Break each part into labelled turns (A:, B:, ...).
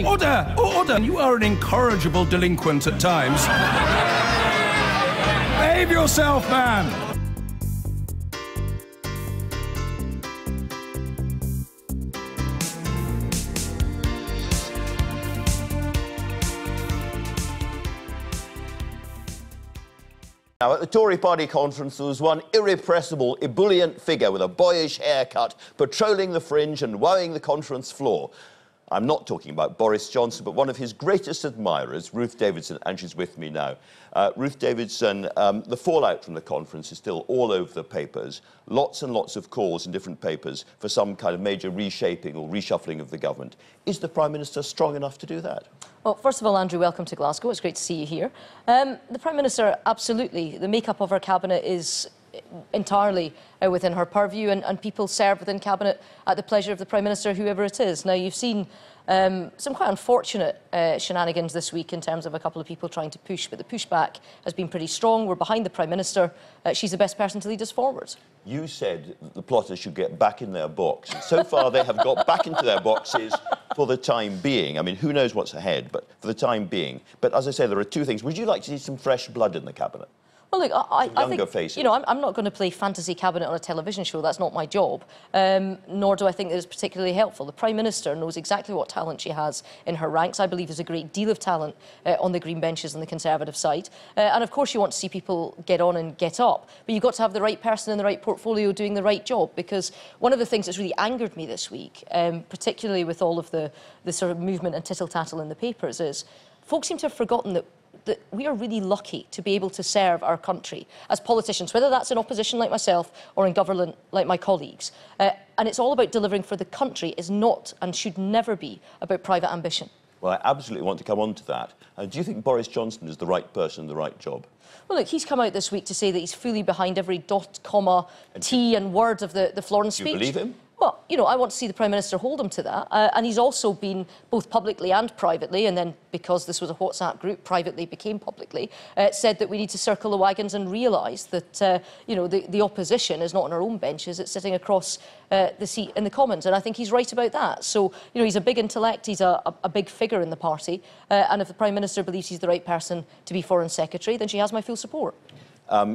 A: Order! Order! You are an incorrigible delinquent at times. Behave yourself, man!
B: Now, at the Tory party conference, there was one irrepressible, ebullient figure with a boyish haircut, patrolling the fringe and wowing the conference floor. I'm not talking about Boris Johnson, but one of his greatest admirers, Ruth Davidson, and she's with me now. Ruth Davidson, the fallout from the conference is still all over the papers. Lots and lots of calls in different papers for some kind of major reshaping or reshuffling of the government. Is the Prime Minister strong enough to do that?
C: Well, first of all, Andrew, welcome to Glasgow. It's great to see you here. The Prime Minister, absolutely. The makeup of her cabinet is entirely within her purview, and people serve within cabinet at the pleasure of the Prime Minister, whoever it is. Now, you've seen some quite unfortunate shenanigans this week in terms of a couple of people trying to push, but the pushback has been pretty strong. We're behind the Prime Minister. She's the best person to lead us forward. You
B: said that the plotters should get back in their box. And so far, they have got back into their boxes for the time being. I mean, who knows what's ahead, but for the time being. But as I say, there are two things. Would you like to see some fresh blood in the cabinet?
C: Well, look, I think, faces. You know, I'm not going to play fantasy cabinet on a television show. That's not my job. Nor do I think that it's particularly helpful. The Prime Minister knows exactly what talent she has in her ranks. I believe there's a great deal of talent on the Green benches on the Conservative side. And of course, you want to see people get on and get up. But you've got to have the right person in the right portfolio doing the right job. Because one of the things that's really angered me this week, particularly with all of the sort of movement and tittle-tattle in the papers, is folks seem to have forgotten that we are really lucky to be able to serve our country as politicians, whether that's in opposition like myself or in government like my colleagues. And it's all about delivering for the country, is not and should never be about private ambition.
B: Well, I absolutely want to come on to that. Do you think Boris Johnson is the right person in the right job?
C: Well, look, he's come out this week to say that he's fully behind every dot, comma, T and word of the Florence speech.
B: Do you believe him?
C: Well, you know, I want to see the Prime Minister hold him to that. And he's also been, both publicly and privately, and then because this was a WhatsApp group, privately became publicly, said that we need to circle the wagons and realise that, you know, the opposition is not on our own benches, it's sitting across the seat in the Commons. And I think he's right about that. So, you know, he's a big intellect, he's a big figure in the party. And if the Prime Minister believes he's the right person to be Foreign Secretary, then she has my full support.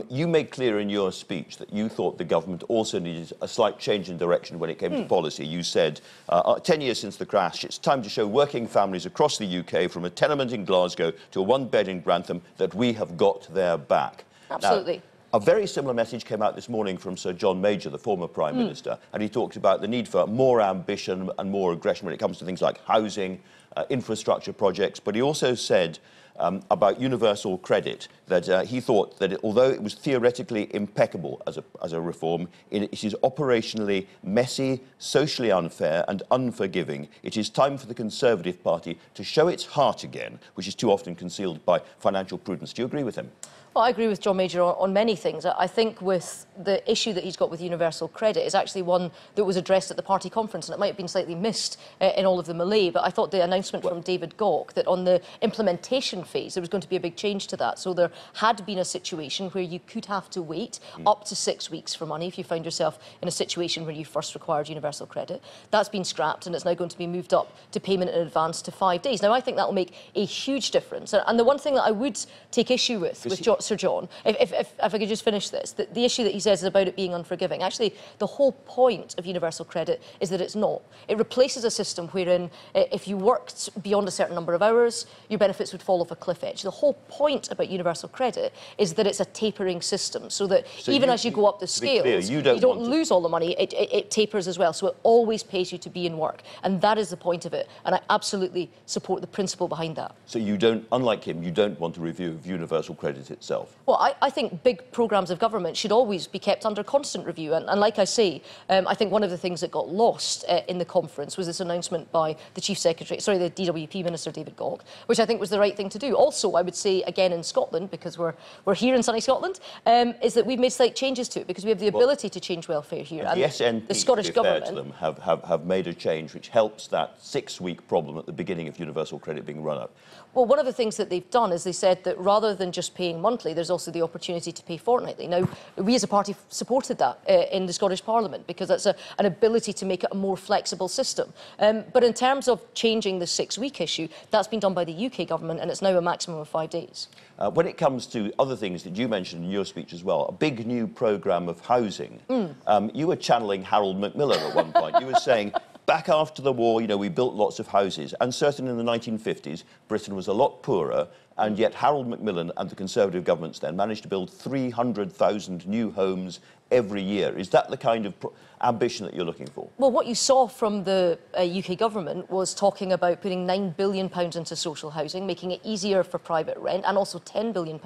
B: You made clear in your speech that you thought the government also needed a slight change in direction when it came to policy. You said, 10 years since the crash, it's time to show working families across the UK, from a tenement in Glasgow to a one-bed in Grantham, that we have got their back.
C: Absolutely.
B: Now, a very similar message came out this morning from Sir John Major, the former Prime Minister, and he talked about the need for more ambition and more aggression when it comes to things like housing, infrastructure projects, but he also said about universal credit, that he thought that although it was theoretically impeccable as a reform, it is operationally messy, socially unfair and unforgiving. It is time for the Conservative Party to show its heart again, which is too often concealed by financial prudence. Do you agree with him?
C: Well, I agree with John Major on many things. I think with the issue that he's got with universal credit is actually one that was addressed at the party conference, and it might have been slightly missed in all of the melee, but I thought the announcement from David Gauke that on the implementation phase there was going to be a big change to that. So there had been a situation where you could have to wait up to 6 weeks for money if you found yourself in a situation where you first required universal credit. That's been scrapped, and it's now going to be moved up to payment in advance to 5 days. Now, I think that will make a huge difference. And the one thing that I would take issue with Sir John, if I could just finish this, the issue that he says is about it being unforgiving. Actually, the whole point of universal credit is that it's not. It replaces a system wherein if you worked beyond a certain number of hours, your benefits would fall off a cliff edge. The whole point about universal credit is that it's a tapering system, so that even as you go up the scales, you don't lose all the money, it tapers as well. So it always pays you to be in work. And that is the point of it. And I absolutely support the principle behind that.
B: So you don't, unlike him, you don't want a review of universal credit itself?
C: Well, I think big programmes of government should always be kept under constant review. And like I say, I think one of the things that got lost in the conference was this announcement by the Chief Secretary, sorry, the DWP Minister, David Gauke, which I think was the right thing to do. Also, I would say, again, in Scotland, because we're here in sunny Scotland, is that we've made slight changes to it, because we have the ability to change welfare here.
B: And the SNP,
C: the Scottish government,
B: to them, have made a change which helps that 6-week problem at the beginning of universal credit being run up.
C: Well, one of the things that they've done is they said that rather than just paying monthly, monthly, there's also the opportunity to pay fortnightly. Now, we as a party supported that in the Scottish Parliament because that's an ability to make it a more flexible system. But in terms of changing the 6-week issue, that's been done by the UK government, and it's now a maximum of 5 days.
B: When it comes to other things that you mentioned in your speech as well, a big new programme of housing, you were channeling Harold Macmillan at one point. You were saying, back after the war, you know, we built lots of houses, and certainly in the 1950s, Britain was a lot poorer, and yet Harold Macmillan and the Conservative governments then managed to build 300,000 new homes every year. Is that the kind of ambition that you're looking for?
C: Well, what you saw from the UK government was talking about putting £9 billion into social housing, making it easier for private rent, and also £10 billion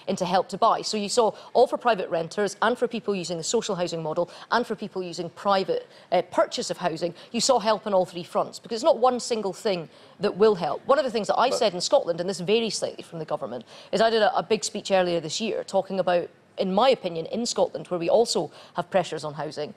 C: into Help to Buy. So you saw all for private renters and for people using the social housing model and for people using private purchase of housing. You saw help on all three fronts, because it's not one single thing that will help. One of the things that I've said in Scotland, and this varies slightly from the government, is I did a big speech earlier this year talking about, in my opinion, in Scotland, where we also have pressures on housing,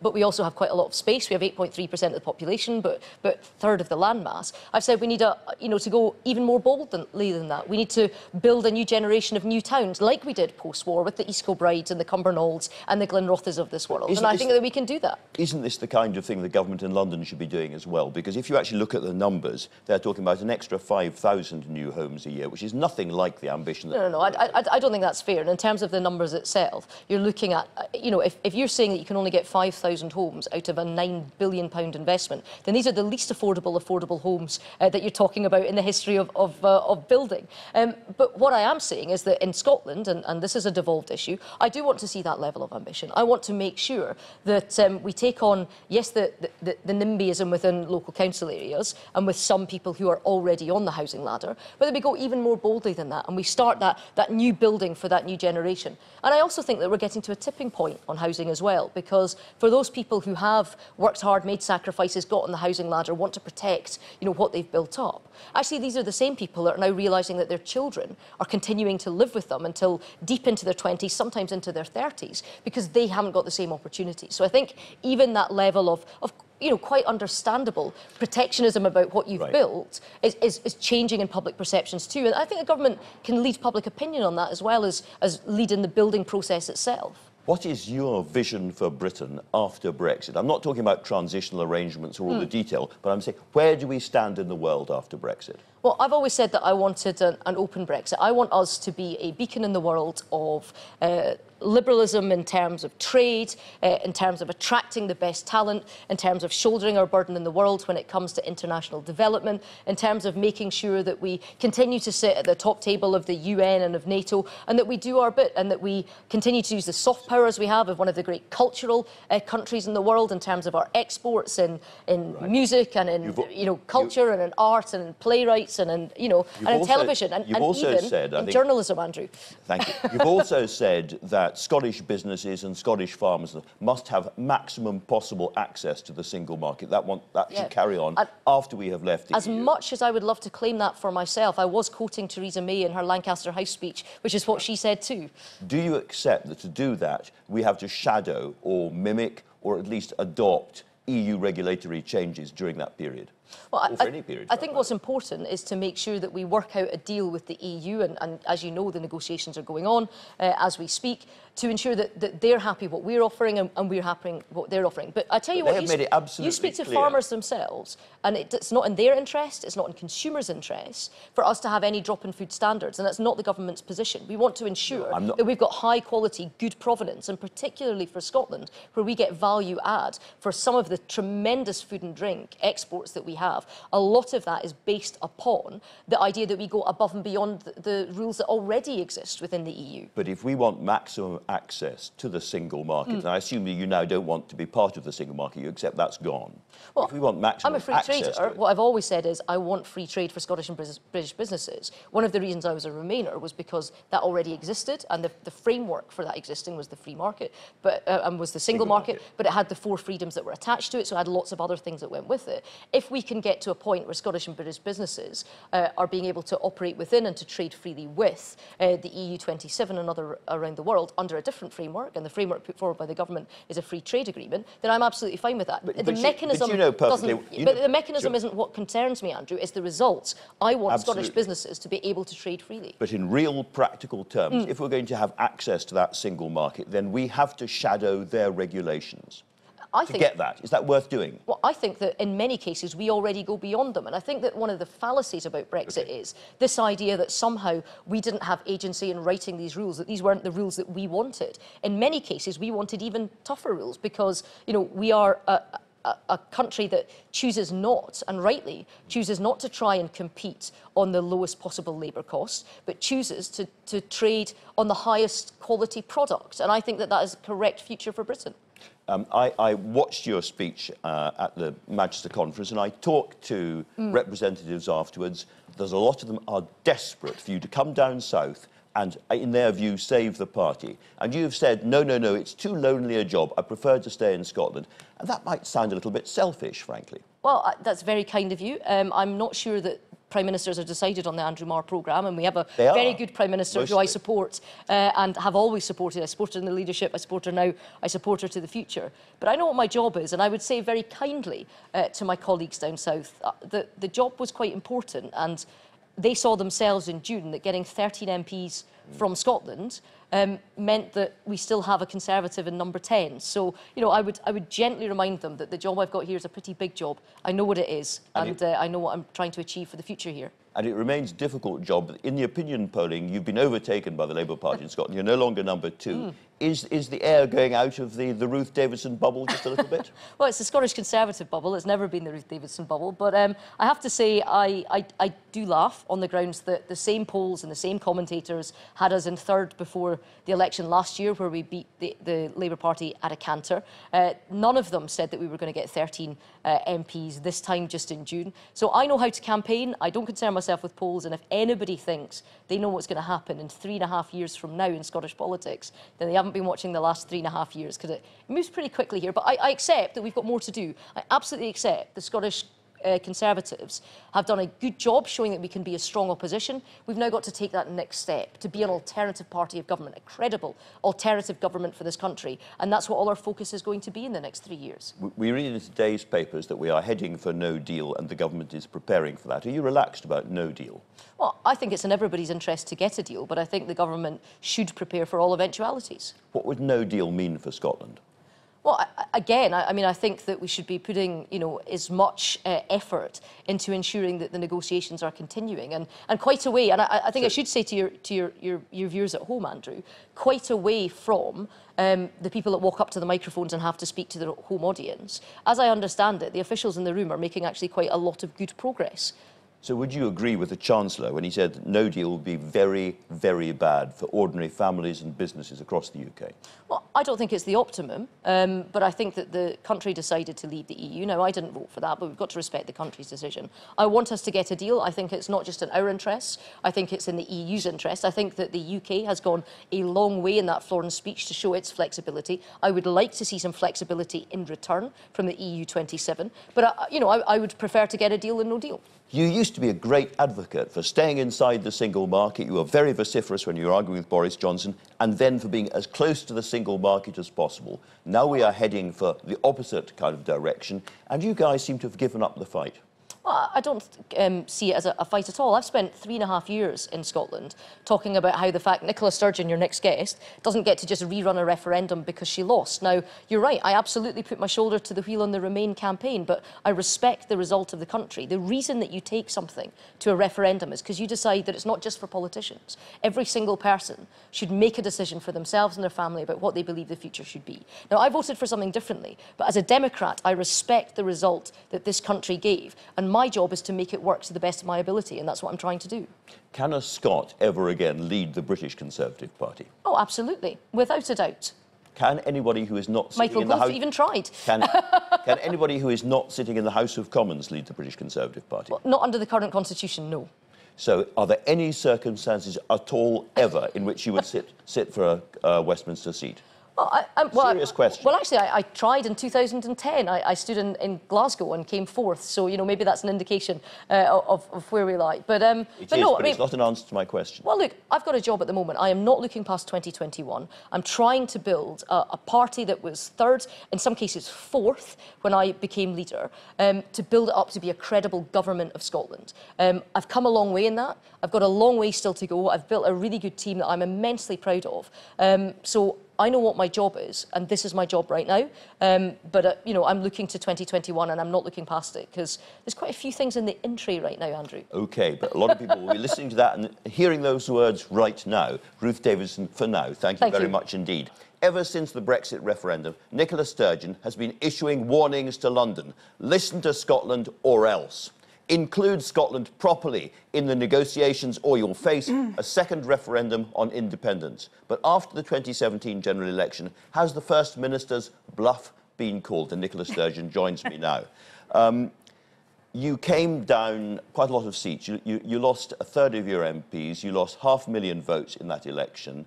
C: but we also have quite a lot of space. We have 8.3% of the population, but a third of the landmass. I've said we need to go even more boldly than that. We need to build a new generation of new towns, like we did post-war with the East Kilbrides and the Cumbernaulds and the Glenrothers of this world. And I think that we can do that. Isn't
B: this the kind of thing the government in London should be doing as well? Because if you actually look at the numbers, they're talking about an extra 5,000 new homes a year, which is nothing like the ambition that...
C: No, I don't think that's fair. And in terms of the numbers itself, you're looking at, if you're saying that you can only get 5,000 homes out of a £9 billion investment, then these are the least affordable homes that you're talking about in the history of building. But what I am saying is that in Scotland, and this is a devolved issue, I do want to see that level of ambition. I want to make sure that we take on, yes, the NIMBYism within local council areas and with some people who are already on the housing ladder, but that we go even more boldly than that and we start that new building for that new generation. And I also think that we're getting to a tipping point on housing as well, because for those people who have worked hard, made sacrifices, got on the housing ladder, want to protect, what they've built up, actually these are the same people that are now realising that their children are continuing to live with them until deep into their 20s, sometimes into their 30s, because they haven't got the same opportunities. So I think even that level of quite understandable protectionism about what you've built is changing in public perceptions too. And I think the government can lead public opinion on that as well as lead in the building process itself.
B: What is your vision for Britain after Brexit? I'm not talking about transitional arrangements or all the detail, but I'm saying, where do we stand in the world after Brexit?
C: Well, I've always said that I wanted an open Brexit. I want us to be a beacon in the world of liberalism in terms of trade, in terms of attracting the best talent, in terms of shouldering our burden in the world when it comes to international development, in terms of making sure that we continue to sit at the top table of the UN and of NATO, and that we do our bit, and that we continue to use the soft powers we have of one of the great cultural countries in the world in terms of our exports in music and in culture and in art and in playwrights and in television and even in journalism, Andrew.
B: Thank you. You've also said that Scottish businesses and Scottish farmers must have maximum possible access to the single market. That should carry on after we have left the EU.
C: As much as I would love to claim that for myself, I was quoting Theresa May in her Lancaster House speech, which is what she said too.
B: Do you accept that to do that, we have to shadow or mimic or at least adopt EU regulatory changes during that period?
C: Well, I think what's important is to make sure that we work out a deal with the EU, and as you know, the negotiations are going on as we speak, to ensure that they're happy what we're offering and we're happy what they're offering. But I tell you what, you speak to farmers themselves, and it's not in their interest, it's not in consumers' interest for us to have any drop in food standards, and that's not the government's position. We want to ensure that we've got high quality, good provenance, and particularly for Scotland, where we get value add for some of the tremendous food and drink exports that we have. A lot of that is based upon the idea that we go above and beyond the rules that already exist within the EU.
B: But if we want maximum access to the single market, and I assume that you now don't want to be part of the single market, you accept that's gone.
C: Well,
B: if we want maximum
C: I'm a free trader. What I've always said is I want free trade for Scottish and British businesses. One of the reasons I was a Remainer was because that already existed, and the framework for that existing was the free market, and was the single market, but it had the 4 freedoms that were attached to it, so it had lots of other things that went with it. If we can get to a point where Scottish and British businesses are being able to operate within and to trade freely with the EU 27 and other around the world under a different framework, and the framework put forward by the government is a free trade agreement, then I'm absolutely fine with that.
B: But the mechanism
C: isn't what concerns me, Andrew. It's the results. I want
B: Absolutely.
C: Scottish businesses to be able to trade freely.
B: But in real practical terms, if we're going to have access to that single market, then we have to shadow their regulations. To get that. Is that worth doing?
C: Well, I think that in many cases we already go beyond them. And I think that one of the fallacies about Brexit is this idea that somehow we didn't have agency in writing these rules, that these weren't the rules that we wanted. In many cases, we wanted even tougher rules because, you know, we are a country that chooses not, and rightly, chooses not to try and compete on the lowest possible labour costs, but chooses to trade on the highest quality product. And I think that that is a correct future for Britain.
B: I watched your speech at the Manchester conference, and I talked to representatives afterwards. There's a lot of them are desperate for you to come down south and, in their view, save the party. And you've said, no, no, no, it's too lonely a job. I prefer to stay in Scotland. And that might sound a little bit selfish, frankly. Well,
C: that's very kind of you. I'm not sure that Prime Ministers are decided on the Andrew Marr programme, and we have a very good Prime Minister who I support and have always supported. I support her in the leadership, I support her now, I support her to the future. But I know what my job is, and I would say very kindly to my colleagues down south that the job was quite important, and they saw themselves in June that getting 13 MPs from Scotland meant that we still have a Conservative in number 10. So, you know, I would gently remind them that the job I've got here is a pretty big job. I know what it is, and I know what I'm trying to achieve for the future here.
B: And it remains a difficult job. In the opinion polling, you've been overtaken by the Labour Party in Scotland. You're no longer number 2. Is the air going out of the Ruth Davidson bubble just a little bit?
C: Well, it's the Scottish Conservative bubble. It's never been the Ruth Davidson bubble. But I have to say, I do laugh on the grounds that the same polls and the same commentators had us in third before the election last year, where we beat the Labour Party at a canter. None of them said that we were going to get 13 MPs this time just in June. So I know how to campaign. I don't concern myself with polls. And if anybody thinks they know what's going to happen in 3.5 years from now in Scottish politics, then they haven't been watching the last 3.5 years, because it moves pretty quickly here. But I accept that we've got more to do. I absolutely accept the Scottish Conservatives have done a good job showing that we can be a strong opposition. We've now got to take that next step to be an alternative party of government, a credible alternative government for this country, and that's what all our focus is going to be in the next 3 years.
B: We read in today's papers that we are heading for no deal and the government is preparing for that. Are you relaxed about no deal?
C: Well, I think it's in everybody's interest to get a deal, but I think the government should prepare for all eventualities.
B: What would no deal mean for Scotland?
C: Well, again, I mean, I think that we should be putting, you know, as much effort into ensuring that the negotiations are continuing, and quite away. And I think I should say to your viewers at home, Andrew, quite away from the people that walk up to the microphones and have to speak to their home audience. As I understand it, the officials in the room are making actually quite a lot of good progress.
B: So would you agree with the Chancellor when he said no deal will be very, very bad for ordinary families and businesses across the UK?
C: Well, I don't think it's the optimum, but I think that the country decided to leave the EU. Now, I didn't vote for that, but we've got to respect the country's decision. I want us to get a deal. I think it's not just in our interests. I think it's in the EU's interest. I think that the UK has gone a long way in that Florence speech to show its flexibility. I would like to see some flexibility in return from the EU 27, but, you know, I would prefer to get a deal than no deal.
B: You used to be a great advocate for staying inside the single market. You were very vociferous when you were arguing with Boris Johnson, and then for being as close to the single market as possible. Now we are heading for the opposite kind of direction, and you guys seem to have given up the fight.
C: Well, I don't see it as a fight at all. I've spent 3.5 years in Scotland talking about how the fact Nicola Sturgeon, your next guest, doesn't get to just rerun a referendum because she lost. Now, you're right, I absolutely put my shoulder to the wheel on the Remain campaign, but I respect the result of the country. The reason that you take something to a referendum is because you decide that it's not just for politicians. Every single person should make a decision for themselves and their family about what they believe the future should be. Now, I voted for something differently, but as a Democrat, I respect the result that this country gave, and my job is to make it work to the best of my ability, and that's what I'm trying to do.
B: Can a Scot ever again lead the British Conservative Party?
C: Oh, absolutely, without a doubt.
B: Can anybody who is not sitting in the House...
C: Michael Gove even tried.
B: Can anybody who is not sitting in the House of Commons lead the British Conservative Party?
C: Well, not under the current constitution, no.
B: So are there any circumstances at all, ever, in which you would sit for a Westminster seat? Serious question.
C: Well, actually, I tried in 2010. I stood in Glasgow and came fourth. So, you know, maybe that's an indication of where we lie. But no, I mean,
B: it's not an answer to my question.
C: Well, look, I've got a job at the moment. I am not looking past 2021. I'm trying to build a party that was third, in some cases fourth, when I became leader, to build it up to be a credible government of Scotland. I've come a long way in that. I've got a long way still to go. I've built a really good team that I'm immensely proud of. So I know what my job is, and this is my job right now. But, you know, I'm looking to 2021 and I'm not looking past it because there's quite a few things in the in-tray right now, Andrew. OK, but a lot of people will be listening to that and hearing those words right now. Ruth Davidson, for now, thank you very much indeed. Ever since the Brexit referendum, Nicola Sturgeon has been issuing warnings to London. Listen to Scotland or else. Include Scotland properly in the negotiations or you'll face a second referendum on independence. But after the 2017 general election, has the First Minister's bluff been called? And Nicola Sturgeon joins me now. You came down quite a lot of seats. You lost a third of your MPs. You lost 500,000 votes in that election.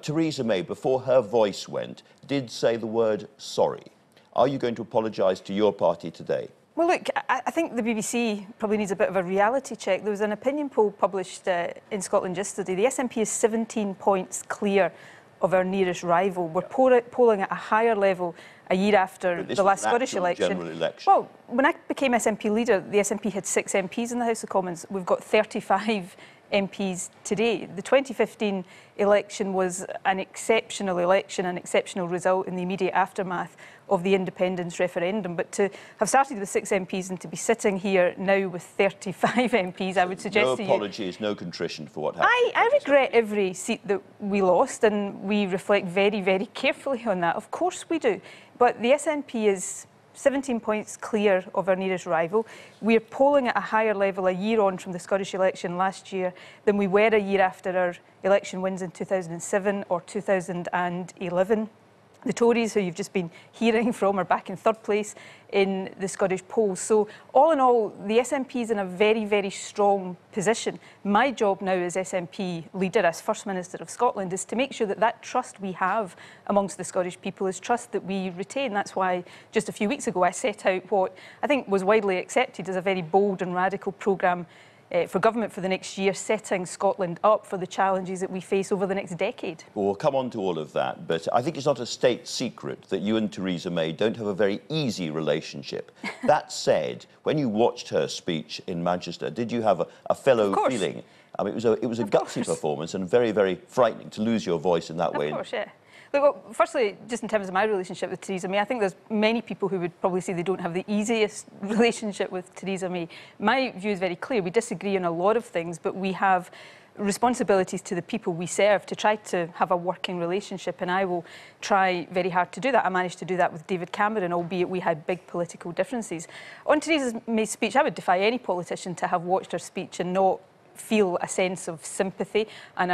C: Theresa May, before her voice went, did say the word sorry. Are you going to apologise to your party today?
D: Well, look, I think the BBC probably needs a bit of a reality check. There was an opinion poll published in Scotland yesterday. The SNP is 17 points clear of our nearest rival. We're polling at a higher level a year after the last Scottish election. Well, when I became SNP leader, the SNP had 6 MPs in the House of Commons. We've got 35 MPs today. The 2015 election was an exceptional election, an exceptional result in the immediate aftermath of the independence referendum. But to have started with 6 MPs and to be sitting here now with 35 MPs, I would suggest to you...
B: No apologies, no contrition for what happened.
D: I regret every seat that we lost, and we reflect very, very carefully on that. Of course we do. But the SNP is 17 points clear of our nearest rival. We're polling at a higher level a year on from the Scottish election last year than we were a year after our election wins in 2007 or 2011. The Tories, who you've just been hearing from, are back in third place in the Scottish polls. So, all in all, the SNP is in a very, very strong position. My job now as SNP leader, as First Minister of Scotland, is to make sure that that trust we have amongst the Scottish people is trust that we retain. That's why just a few weeks ago I set out what I think was widely accepted as a very bold and radical programme for government for the next year, setting Scotland up for the challenges that we face over the next decade.
B: Well, we'll come on to all of that, but I think it's not a state secret that you and Theresa May don't have a very easy relationship. That said, when you watched her speech in Manchester, did you have a fellow feeling? I mean, it was a gutsy performance and very, very frightening to lose your voice in that way.
D: Of course, yeah. Look, well, firstly, just in terms of my relationship with Theresa May, I think there's many people who would probably say they don't have the easiest relationship with Theresa May. My view is very clear. We disagree on a lot of things, but we have responsibilities to the people we serve to try to have a working relationship, and I will try very hard to do that. I managed to do that with David Cameron, albeit we had big political differences. On Theresa May's speech, I would defy any politician to have watched her speech and not feel a sense of sympathy and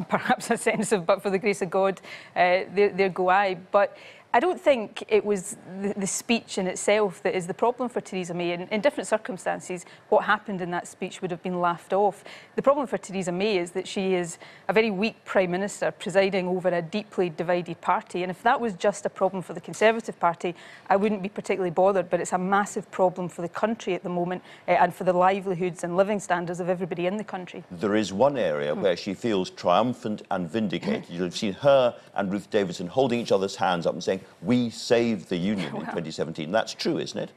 D: perhaps a sense of, but for the grace of God, there go I. But I don't think it was the speech in itself that is the problem for Theresa May. In different circumstances, what happened in that speech would have been laughed off. The problem for Theresa May is that she is a very weak Prime Minister presiding over a deeply divided party. And if that was just a problem for the Conservative Party, I wouldn't be particularly bothered. But it's a massive problem for the country at the moment and for the livelihoods and living standards of everybody in the country.
B: There is one area where she feels triumphant and vindicated. You'll have seen her and Ruth Davidson holding each other's hands up and saying, "We saved the Union in 2017. That's true, isn't it?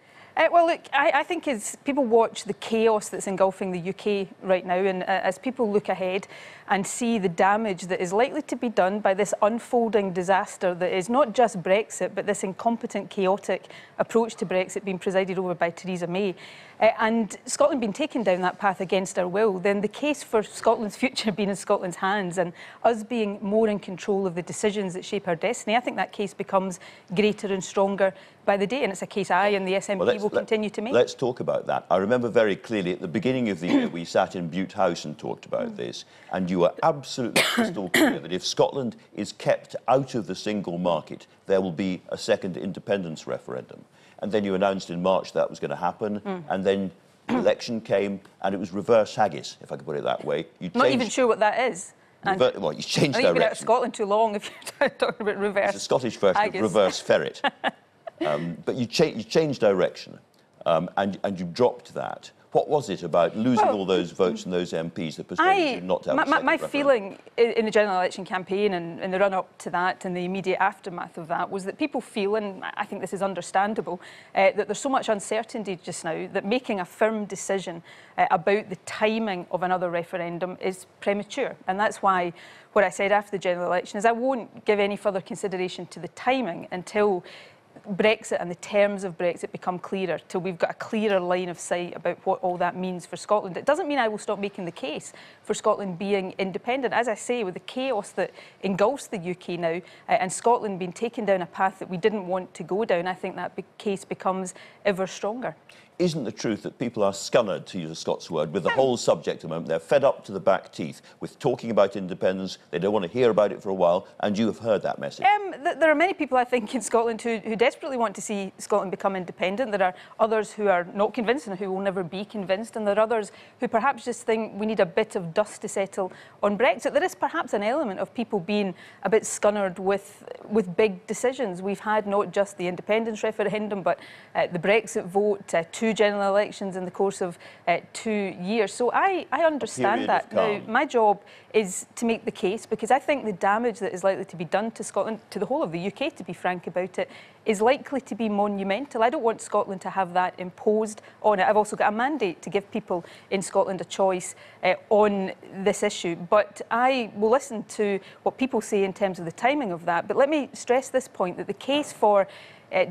D: Well, look, I think as people watch the chaos that's engulfing the UK right now, and as people look ahead and see the damage that is likely to be done by this unfolding disaster that is not just Brexit, but this incompetent, chaotic approach to Brexit being presided over by Theresa May, and Scotland being taken down that path against our will, then the case for Scotland's future being in Scotland's hands and us being more in control of the decisions that shape our destiny, I think that case becomes greater and stronger by the day, and it's a case I and the SNP will continue to make.
B: Let's talk about that. I remember very clearly at the beginning of the year we sat in Bute House and talked about this, and you were absolutely crystal clear that if Scotland is kept out of the single market, there will be a second independence referendum. And then you announced in March that was going to happen, and then the election came, and it was reverse haggis, if I could put it that way.
D: Not even sure what that is.
B: Well, you changed
D: I think you've been out of
B: direction.
D: Scotland too long if you're talking about reverse.
B: It's a Scottish version of reverse ferret. But you changed direction, and you dropped that. What was it about losing all those votes and those MPs that persuaded you not to have a second
D: my
B: referendum?
D: feeling in the general election campaign and in the run-up to that and the immediate aftermath of that was that people feel, and I think this is understandable, that there's so much uncertainty just now that making a firm decision about the timing of another referendum is premature. And that's why what I said after the general election is I won't give any further consideration to the timing until Brexit and the terms of Brexit become clearer, till we've got a clearer line of sight about what all that means for Scotland. It doesn't mean I will stop making the case for Scotland being independent. As I say, with the chaos that engulfs the UK now and Scotland being taken down a path that we didn't want to go down, I think that case becomes ever stronger.
B: Isn't the truth that people are scunnered, to use a Scots word, with the whole subject at the moment? They're fed up to the back teeth with talking about independence. They don't want to hear about it for a while, and you have heard that message.
D: There are many people, I think, in Scotland who desperately want to see Scotland become independent. There are others who are not convinced and who will never be convinced, and there are others who perhaps just think we need a bit of dust to settle on Brexit. There is perhaps an element of people being a bit scunnered with big decisions. We've had not just the independence referendum, but the Brexit vote, two general elections in the course of 2 years. So I understand that. Now, my job is to make the case, because I think the damage that is likely to be done to Scotland, to the whole of the UK, to be frank about it, is likely to be monumental. I don't want Scotland to have that imposed on it. I've also got a mandate to give people in Scotland a choice on this issue. But I will listen to what people say in terms of the timing of that. But let me stress this point, that the case for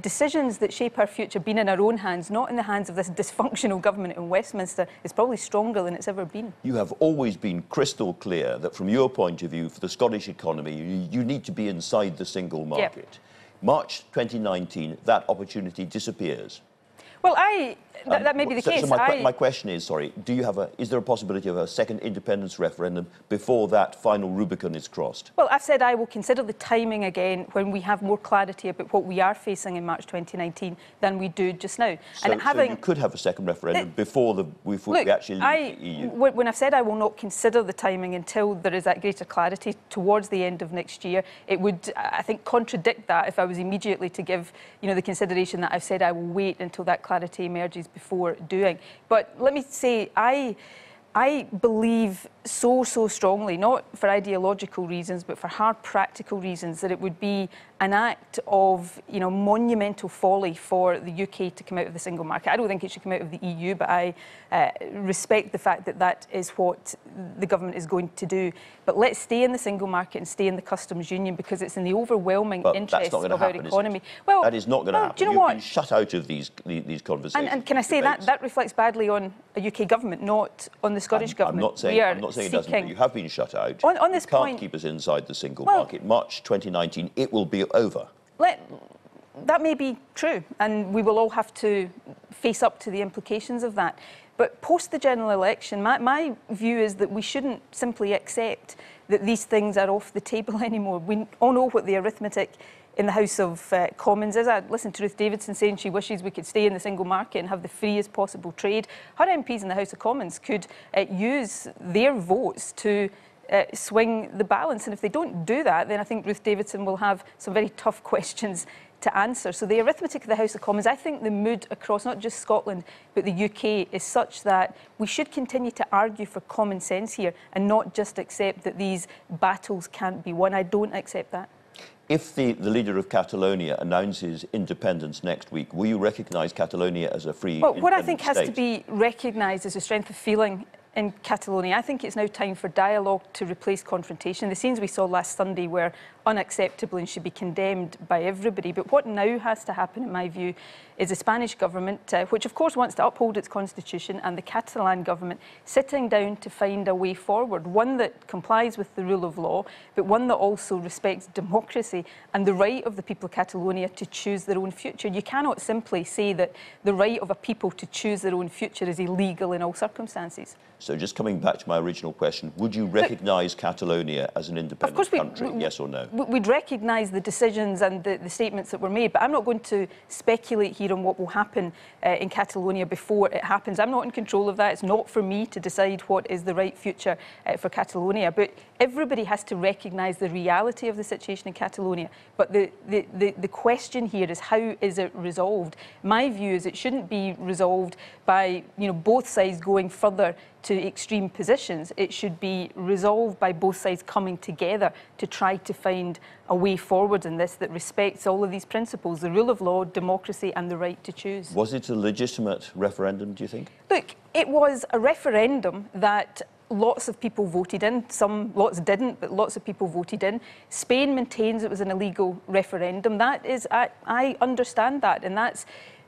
D: decisions that shape our future being in our own hands, not in the hands of this dysfunctional government in Westminster, is probably stronger than it's ever been.
B: You have always been crystal clear that from your point of view, for the Scottish economy, you need to be inside the single market.
D: Yep.
B: March 2019, that opportunity disappears.
D: Well, that may be the case.
B: So my question is, sorry, is there a possibility of a second independence referendum before that final Rubicon is crossed?
D: Well, I've said I will consider the timing again when we have more clarity about what we are facing in March 2019 than we do just now.
B: So you could have a second referendum before we actually leave the EU?
D: When I've said I will not consider the timing until there is that greater clarity towards the end of next year, it would, I think, contradict that if I was immediately to give, the consideration that I've said I will wait until that clarity emerges before doing. But let me say, I believe so strongly, not for ideological reasons, but for hard practical reasons, that it would be an act of, monumental folly for the UK to come out of the single market. I don't think it should come out of the EU, but I respect the fact that that is what the government is going to do. But let's stay in the single market and stay in the customs union, because it's in the overwhelming interest of our economy.
B: Well, that is not going to happen.
D: Do you know what?
B: You've been shut out of these conversations.
D: And can I say that reflects badly on a UK government, not on the Scottish government.
B: I'm not saying it doesn't, but you have been shut out.
D: On this
B: point, you
D: point,
B: can't keep us inside the single market. March 2019, it will be over.
D: That may be true, and we will all have to face up to the implications of that. But post the general election, my view is that we shouldn't simply accept that these things are off the table anymore. We all know what the arithmetic in the House of Commons is. I listened to Ruth Davidson saying she wishes we could stay in the single market and have the freest possible trade. Her MPs in the House of Commons could use their votes to swing the balance. And if they don't do that, then I think Ruth Davidson will have some very tough questions to answer. So the arithmetic of the House of Commons, I think the mood across not just Scotland but the UK is such that we should continue to argue for common sense here and not just accept that these battles can't be won. I don't accept that.
B: If the leader of Catalonia announces independence next week, will you recognise Catalonia as a free independent
D: what I think has
B: state?
D: to be recognised is the strength of feeling in Catalonia. I think it's now time for dialogue to replace confrontation. The scenes we saw last Sunday were unacceptable and should be condemned by everybody. But what now has to happen, in my view, is the Spanish government, which of course wants to uphold its constitution, and the Catalan government sitting down to find a way forward, one that complies with the rule of law, but one that also respects democracy and the right of the people of Catalonia to choose their own future. You cannot simply say that the right of a people to choose their own future is illegal in all circumstances.
B: So just coming back to my original question, would you recognise Catalonia as an independent country, yes or no?
D: We'd recognise the decisions and the statements that were made, but I'm not going to speculate here on what will happen in Catalonia before it happens. I'm not in control of that. It's not for me to decide what is the right future for Catalonia. But everybody has to recognise the reality of the situation in Catalonia. But the question here is, how is it resolved? My view is it shouldn't be resolved by both sides going further to extreme positions. It should be resolved by both sides coming together to try to find a way forward in this that respects all of these principles, the rule of law, democracy and the right to choose.
B: Was it a legitimate referendum, do you think?
D: Look, it was a referendum that lots of people voted in. Lots didn't, but lots of people voted in. Spain maintains it was an illegal referendum. That is, I understand that, and that's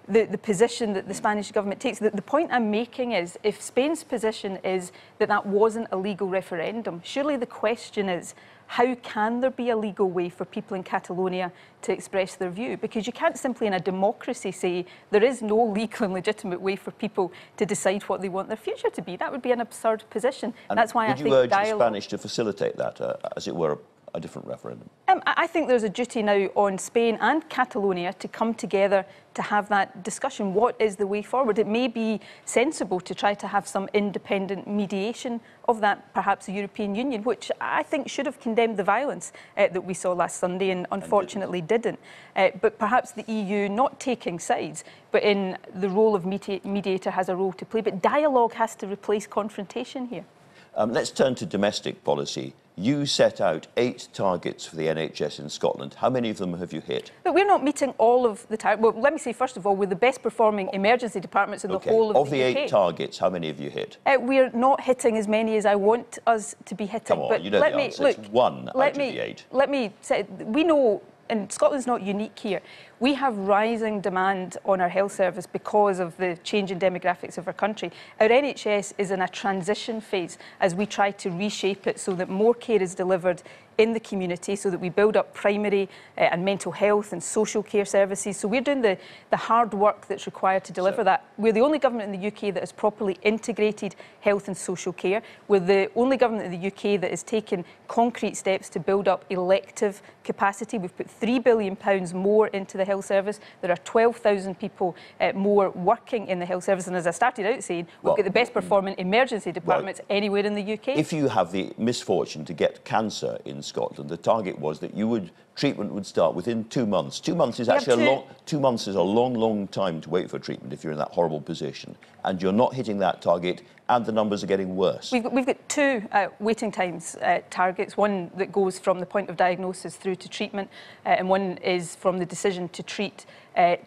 D: the position that the Spanish government takes. The point I'm making is, if Spain's position is that that wasn't a legal referendum, surely the question is, how can there be a legal way for people in Catalonia to express their view? Because you can't simply in a democracy say there is no legal and legitimate way for people to decide what they want their future to be. That would be an absurd position.
B: And
D: that's why I think
B: would you urge the Spanish to facilitate that, as it were, a different referendum?
D: I think there's a duty now on Spain and Catalonia to come together to have that discussion. What is the way forward? It may be sensible to try to have some independent mediation of that, perhaps the European Union, which I think should have condemned the violence that we saw last Sunday and unfortunately didn't. But perhaps the EU not taking sides, but in the role of mediator has a role to play. But dialogue has to replace confrontation here.
B: Let's turn to domestic policy. You set out 8 targets for the NHS in Scotland. How many of them have you hit?
D: But we're not meeting all of the targets. Well, let me say, first of all, we're the best performing emergency departments in the whole of the UK.
B: Of the 8 targets, how many have you hit?
D: We're not hitting as many as I want us to be hitting.
B: Come on,
D: but
B: you know the answer. It's 1 out of the 8.
D: Let me say, we know, and Scotland's not unique here, we have rising demand on our health service because of the change in demographics of our country. Our NHS is in a transition phase as we try to reshape it so that more care is delivered in the community, so that we build up primary and mental health and social care services. So we're doing the hard work that's required to deliver that. We're the only government in the UK that has properly integrated health and social care. We're the only government in the UK that has taken concrete steps to build up elective capacity. We've put £3 billion more into the health service. There are 12,000 people more working in the health service. And as I started out saying, we've got the best performing emergency departments anywhere in the UK.
B: If you have the misfortune to get cancer in Scotland, the target was that treatment would start within 2 months. 2 months is actually 2 months is a long time to wait for treatment if you're in that horrible position. And you're not hitting that target, and the numbers are getting worse.
D: We've got 2 waiting times targets, one that goes from the point of diagnosis through to treatment, and one is from the decision to treat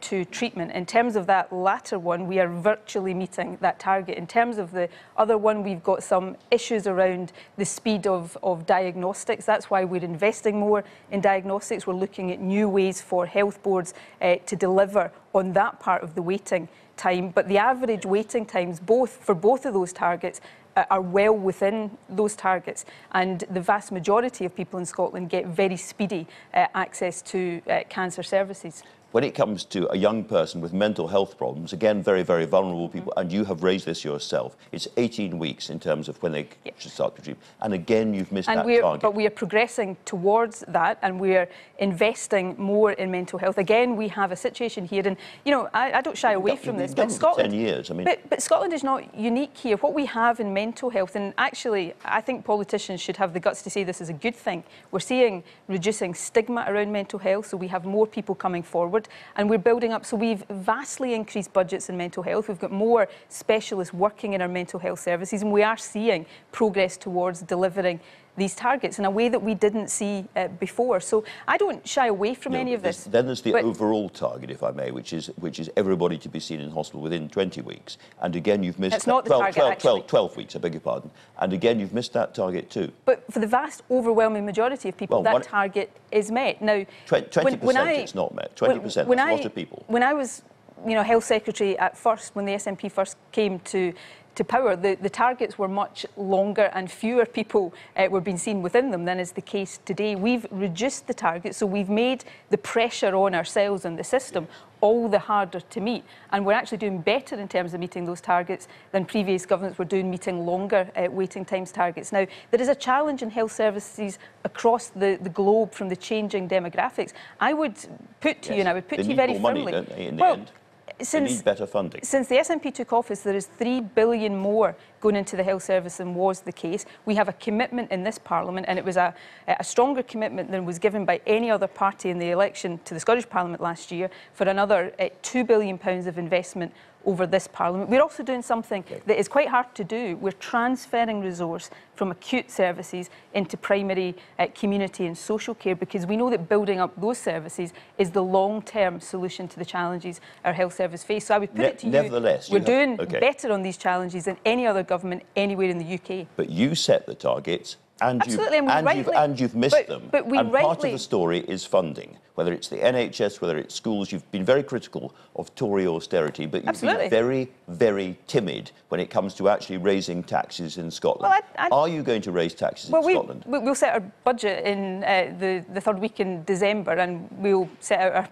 D: to treatment. In terms of that latter one, we are virtually meeting that target. In terms of the other one, we've got some issues around the speed of diagnostics. That's why we're investing more in diagnostics. We're looking at new ways for health boards to deliver on that part of the waiting time. But the average waiting times for both of those targets are well within those targets, and the vast majority of people in Scotland get very speedy access to cancer services.
B: When it comes to a young person with mental health problems, again, very, very vulnerable people, and you have raised this yourself, it's 18 weeks in terms of when they should start the treatment. And again, you've missed that target.
D: But we are progressing towards that, and we're investing more in mental health. Again, we have a situation here, and I don't shy away from this, but Scotland,
B: 10 years. I mean,
D: but Scotland is not unique here. What we have in mental health, and actually, I think politicians should have the guts to say this is a good thing. We're seeing reducing stigma around mental health, so we have more people coming forward. And we're building up, so we've vastly increased budgets in mental health. We've got more specialists working in our mental health services, and we are seeing progress towards delivering these targets in a way that we didn't see before. So I don't shy away from any of this.
B: Then there's the overall target, if I may, which is everybody to be seen in hospital within 20 weeks. And again, you've missed
D: That's not the target,
B: 12 weeks, I beg your pardon. And again, you've missed that target too.
D: But for the vast overwhelming majority of people, that target is met. Now,
B: 20% it's not met. 20%, that's a lot of people.
D: When I was health secretary at first, when the SNP first came to to power, the targets were much longer and fewer people were being seen within them than is the case today. We've reduced the targets, so we've made the pressure on ourselves and the system all the harder to meet. And we're actually doing better in terms of meeting those targets than previous governments were doing meeting longer waiting times targets. Now, there is a challenge in health services across the globe from the changing demographics. I would put to you, and I would put to you very firmly...
B: They need more money, don't they, in the end? They need better funding.
D: Since the SNP took office, there is £3 billion more going into the health service than was the case. We have a commitment in this Parliament, and it was a stronger commitment than was given by any other party in the election to the Scottish Parliament last year, for another £2 billion of investment over this Parliament. We're also doing something that is quite hard to do. We're transferring resource from acute services into primary, community and social care, because we know that building up those services is the long-term solution to the challenges our health service face. So I would put it to you,
B: nevertheless,
D: we're doing better on these challenges than any other government anywhere in the UK.
B: But you set the targets, and you've missed them.
D: But
B: part of the story is funding. Whether it's the NHS, whether it's schools, you've been very critical of Tory austerity, but you've been very, very timid when it comes to actually raising taxes in Scotland. Well, are you going to raise taxes in Scotland?
D: We'll set our budget in the third week in December, and we'll set out our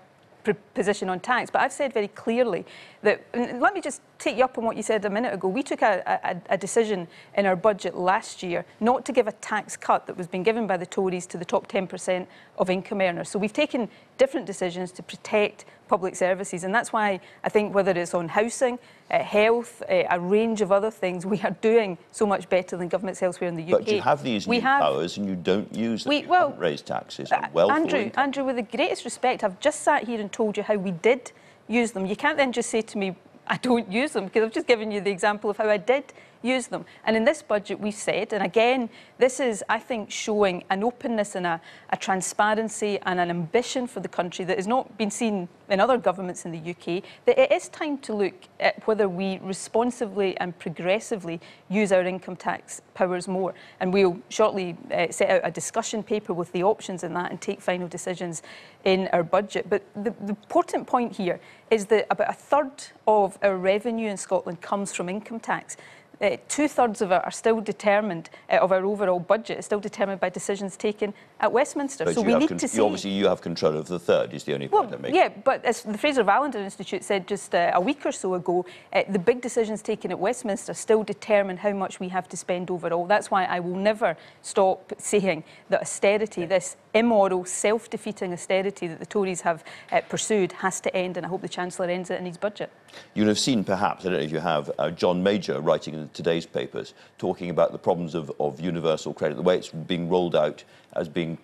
D: position on tax. But I've said very clearly that, and let me just take you up on what you said a minute ago. We took a decision in our budget last year not to give a tax cut that was being given by the Tories to the top 10% of income earners. So we've taken different decisions to protect public services, and that's why I think whether it's on housing, health, a range of other things, we are doing so much better than governments elsewhere in the UK.
B: But you have these new powers and you don't use them. You haven't raised taxes on wealth.
D: Andrew, with the greatest respect, I've just sat here and told you how we did use them. You can't then just say to me, I don't use them, because I've just given you the example of how I did use them. And in this budget, we've said, and again, this is, I think, showing an openness and a transparency and an ambition for the country that has not been seen in other governments in the UK, that it is time to look at whether we responsibly and progressively use our income tax powers more. And we'll shortly set out a discussion paper with the options in that and take final decisions in our budget. But the important point here is that about a third of our revenue in Scotland comes from income tax. 2/3 of it are still determined, of our overall budget, is still determined by decisions taken at Westminster.
B: But
D: so we need to see...
B: Obviously, you have control of the third, is the only point I make.
D: Yeah, but as the Fraser-Vallender Institute said just a week or so ago, the big decisions taken at Westminster still determine how much we have to spend overall. That's why I will never stop saying that austerity, this immoral, self-defeating austerity that the Tories have pursued, has to end, and I hope the Chancellor ends it in his budget.
B: You'll have seen, perhaps, I don't know if you have, John Major writing in today's papers, talking about the problems of universal credit, the way it's being rolled out as being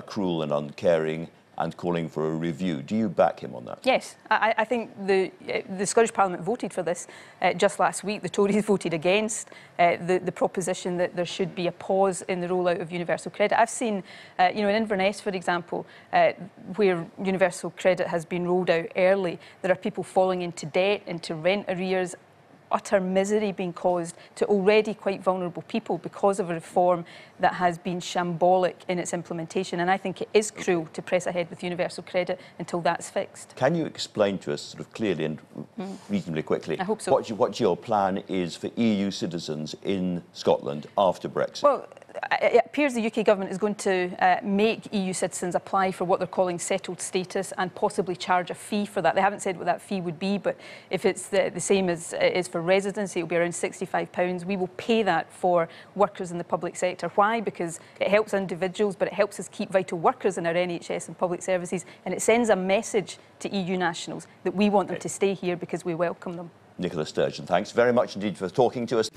B: cruel and uncaring, and calling for a review. Do you back him on that?
D: Yes, I think the Scottish Parliament voted for this just last week. The Tories voted against the proposition that there should be a pause in the rollout of universal credit. I've seen, in Inverness, for example, where universal credit has been rolled out early, there are people falling into debt, into rent arrears, utter misery being caused to already quite vulnerable people because of a reform that has been shambolic in its implementation. And I think it is cruel to press ahead with universal credit until that's fixed.
B: Can you explain to us sort of clearly and reasonably quickly
D: I hope so.
B: what your plan is for EU citizens in Scotland after Brexit?
D: Well, it appears the UK government is going to make EU citizens apply for what they're calling settled status and possibly charge a fee for that. They haven't said what that fee would be, but if it's the same as it is for residency, it'll be around £65. We will pay that for workers in the public sector. Why? Because it helps individuals, but it helps us keep vital workers in our NHS and public services, and it sends a message to EU nationals that we want them to stay here because we welcome them.
B: Nicola Sturgeon, thanks very much indeed for talking to us.